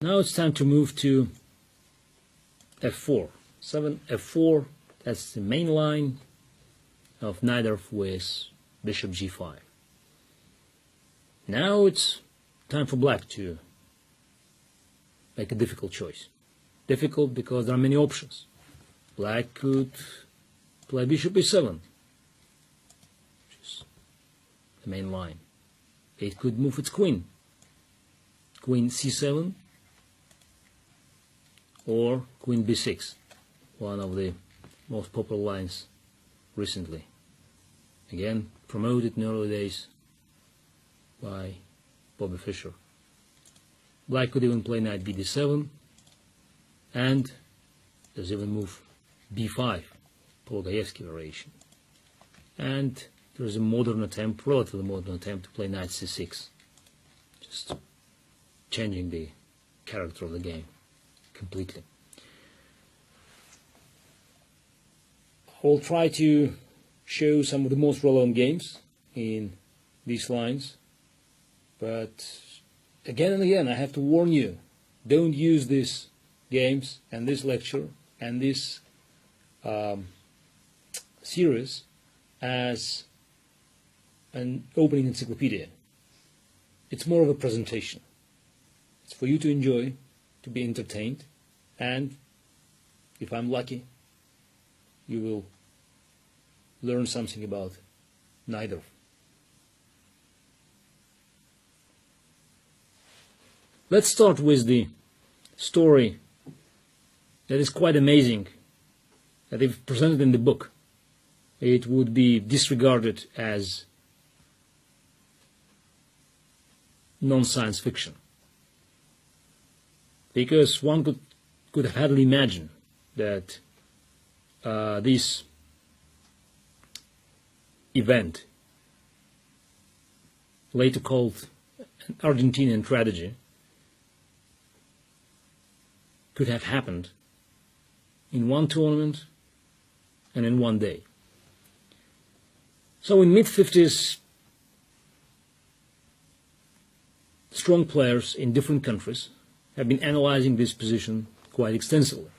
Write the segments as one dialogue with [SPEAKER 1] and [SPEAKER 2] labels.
[SPEAKER 1] Now it's time to move to f4. 7, f4, that's the main line of Najdorf with bishop g5. Now it's time for black to make a difficult choice. Difficult because there are many options. Black could play bishop e7, which is the main line. It could move its queen. Queen c7 or queen b6, one of the most popular lines recently. Again, promoted in early days by Bobby Fischer. Black could even play knight bd7, and there's even move b5, Polgayevsky variation. And there's a modern attempt, relatively modern attempt, to play knight c6, just changing the character of the game completely. I'll try to show some of the most relevant games in these lines, but again and again I have to warn you, don't use these games and this lecture and this series as an opening encyclopedia. It's more of a presentation. It's for you to enjoy, to be entertained, and if I'm lucky, you will learn something about Najdorf. Let's start with the story that is quite amazing, that if presented in the book, it would be disregarded as non-science fiction. Because one could hardly imagine that this event, later called an Argentinian tragedy, could have happened in one tournament and in one day. So in mid-50s, strong players in different countries have been analyzing this position quite extensively.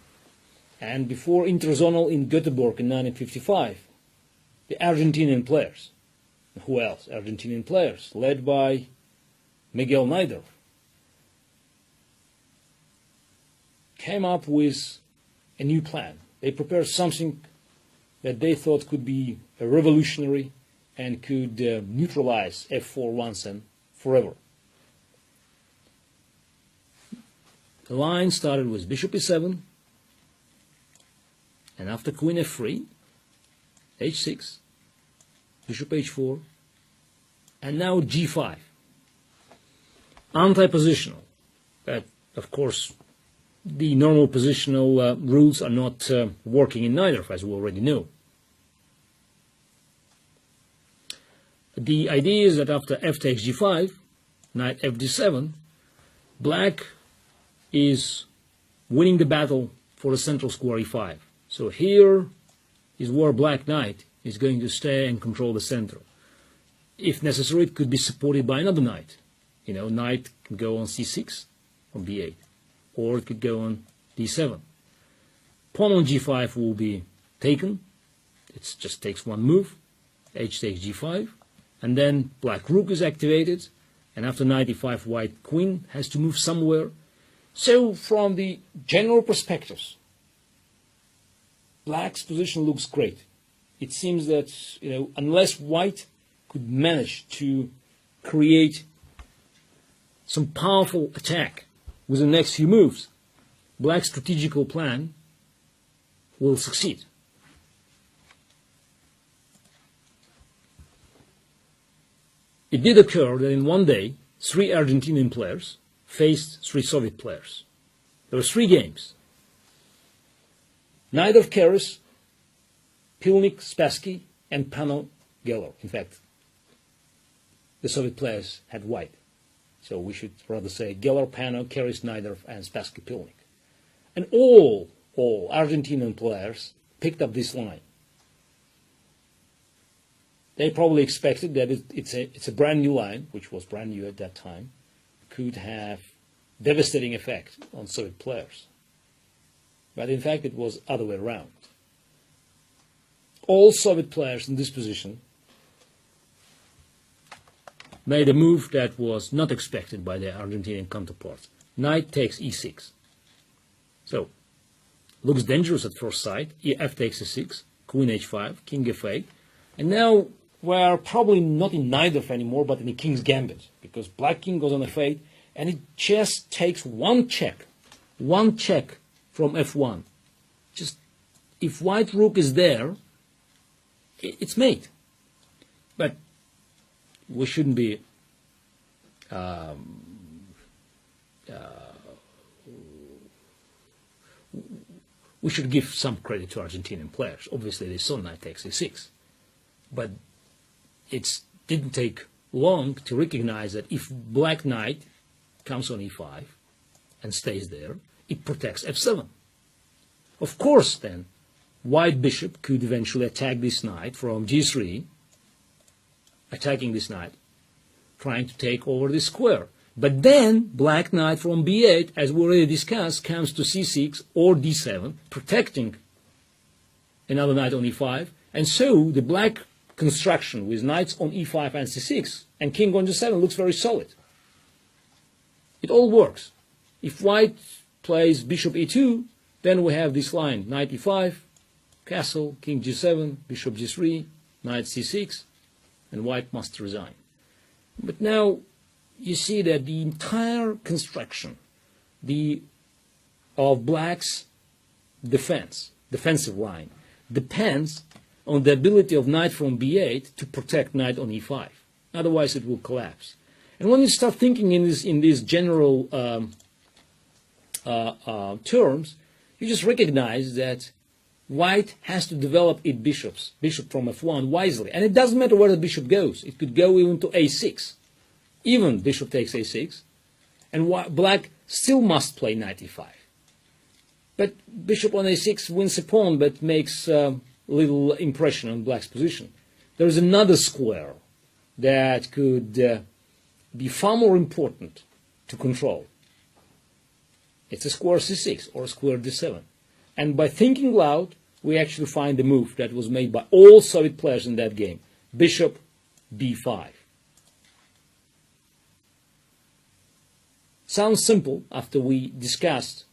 [SPEAKER 1] And before Interzonal in Göteborg in 1955, the Argentinian players, who else? Argentinian players, led by Miguel Najdorf, came up with a new plan. They prepared something that they thought could be a revolutionary and could neutralize f4 once and forever. The line started with bishop e7, and after queen f3, h6, bishop h4, and now g5. Anti-positional. But, of course, the normal positional rules are not working in Najdorf, as we already know. The idea is that after f takes g5, knight fd7, black is winning the battle for the central square e5. So here is where black knight is going to stay and control the center. If necessary, it could be supported by another knight. You know, knight can go on c6 or b8, or it could go on d7. Pawn on g5 will be taken. It just takes one move. H takes g5, and then black rook is activated, and after knight e5, white queen has to move somewhere. So from the general perspectives, black's position looks great. It seems that, unless white could manage to create some powerful attack with the next few moves, black's strategical plan will succeed. It did occur that in one day, 3 Argentinian players faced 3 Soviet players. There were 3 games. Najdorf Keres, Pilnik, Spassky, and Pano Geller. In fact, the Soviet players had white. So we should rather say Geller, Pano, Keres, Najdorf, and Spassky, Pilnik. And all Argentinian players picked up this line. They probably expected that it's a brand new line, which was brand new at that time, could have devastating effect on Soviet players. But in fact, it was the other way around. All Soviet players in this position made a move that was not expected by their Argentinian counterparts. Knight takes e6. So, looks dangerous at first sight. F takes e6, queen h5, king f8. And now we're probably not in Najdorf anymore, but in the king's gambit, because black king goes on f8, and it just takes one check from f1. Just, if white rook is there, it's mate. But we shouldn't be we should give some credit to Argentinian players. Obviously, they saw knight takes e6. But it didn't take long to recognize that if black knight comes on e5 and stays there, it protects f7. Of course, then, white bishop could eventually attack this knight from g3, attacking this knight, trying to take over this square. But then, black knight from b8, as we already discussed, comes to c6 or d7, protecting another knight on e5. And so, the black construction with knights on e5 and c6 and king on g7 looks very solid. It all works. If white plays bishop e2, then we have this line, knight e5, castle, king g7, bishop g3, knight c6, and white must resign. But now you see that the entire construction of black's defensive line, depends on the ability of knight from b8 to protect knight on e5. Otherwise, it will collapse. And when you start thinking in these general terms, you just recognize that white has to develop its bishop from f1 wisely. And it doesn't matter where the bishop goes. It could go even to a6. Even bishop takes a6. And black still must play knight e5. But bishop on a6 wins a pawn, but makes little impression on black's position. There is another square that could be far more important to control. It's a square c6 or a square d7. And by thinking loud, we actually find the move that was made by all Soviet players in that game. Bishop b5. Sounds simple after we discussed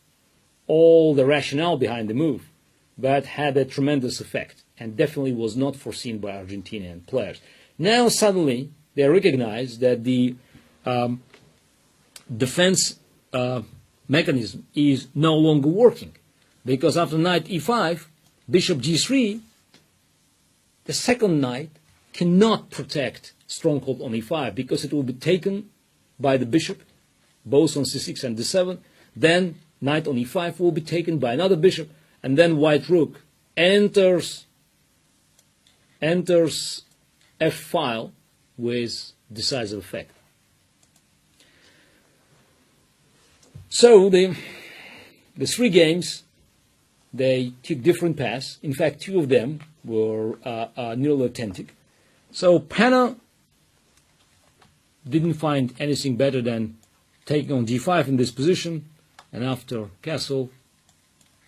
[SPEAKER 1] all the rationale behind the move, but had a tremendous effect and definitely was not foreseen by Argentinian players. Now suddenly they recognize that the defense mechanism is no longer working, because after knight e5, bishop g3, the second knight cannot protect stronghold on e5 because it will be taken by the bishop, both on c6 and d7. Then knight on e5 will be taken by another bishop, and then white rook enters f file with decisive effect. So the three games, they took different paths. In fact, two of them were nearly authentic. So Pana didn't find anything better than taking on g5 in this position, and after castle,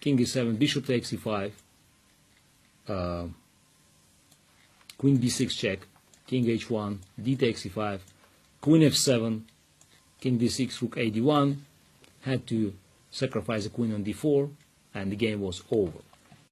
[SPEAKER 1] king e7, bishop takes e5, queen b6 check, king h1, d takes e5, queen f7, king d6, rook a d1, had to sacrifice the queen on d4, and the game was over.